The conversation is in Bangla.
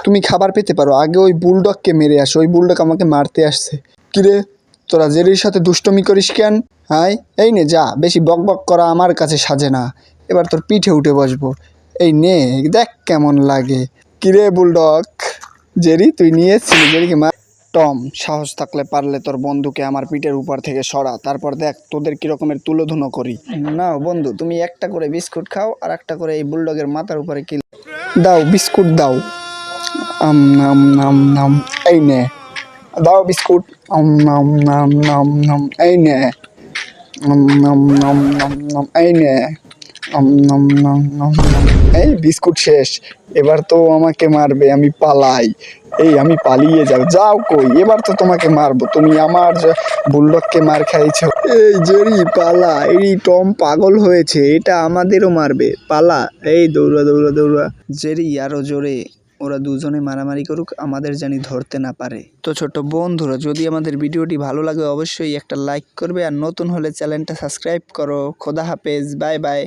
তুমি খাবার পেতে পারো, আগে ওই বুলডগকে মেরে আসো, ওই বুলডগ আমাকে মারতে আসছে। কিরে তোরা জেরির সাথে দুষ্টমি করিস কেন? হাই এই নে যা, বেশি বক বক করা আমার কাছে সাজে না, এবার তোর পিঠে উঠে বসবো। এই নে দেখ কেমন লাগে। কিরে বুলডগ, জেরি তুই নিয়ে এসছিলি জেরিকে মার। টম, সাহস থাকলে পারলে তোর বন্ধুকে আমার পিঠের উপর থেকে সরা, তারপর দেখ তোদের কিরকমের তুলোধুনো করি। না বন্ধু, তুমি একটা করে বিস্কুট খাও আর একটা করে এই বুলডগের মাথার উপরে কিল দাও। বিস্কুট দাও। নাম নাম নাম, এই নে দাও বিস্কুট। নাম নাম নাম নাম, এই নে। নাম নাম নাম নাম, এই নে। নাম নাম নাম নাম, এই বিস্কুট শেষ। এবার তো আমাকে মারবে, আমি পালাই। এই আমি পালিয়ে যাও। যাও কই, এবার তো তোমাকে মারবো, তুমি আমার বুলডগকে মার খাইছো। এই জেরি পালা, এই টম পাগল হয়েছে, এটা আমাদেরও মারবে, পালা। এই দৌড়া দৌড়া দৌড়া। জেরি আরো জোরে। ওরা দুজনে মারামারি করুক, আমাদের জানি ধরতে না পারে। তো ছোট বন্ধুরা, যদি আমাদের ভিডিওটি ভালো লাগে অবশ্যই একটা লাইক করবে, আর নতুন হলে চ্যানেলটা সাবস্ক্রাইব করো। খোদা হাফেজ, বাই বাই।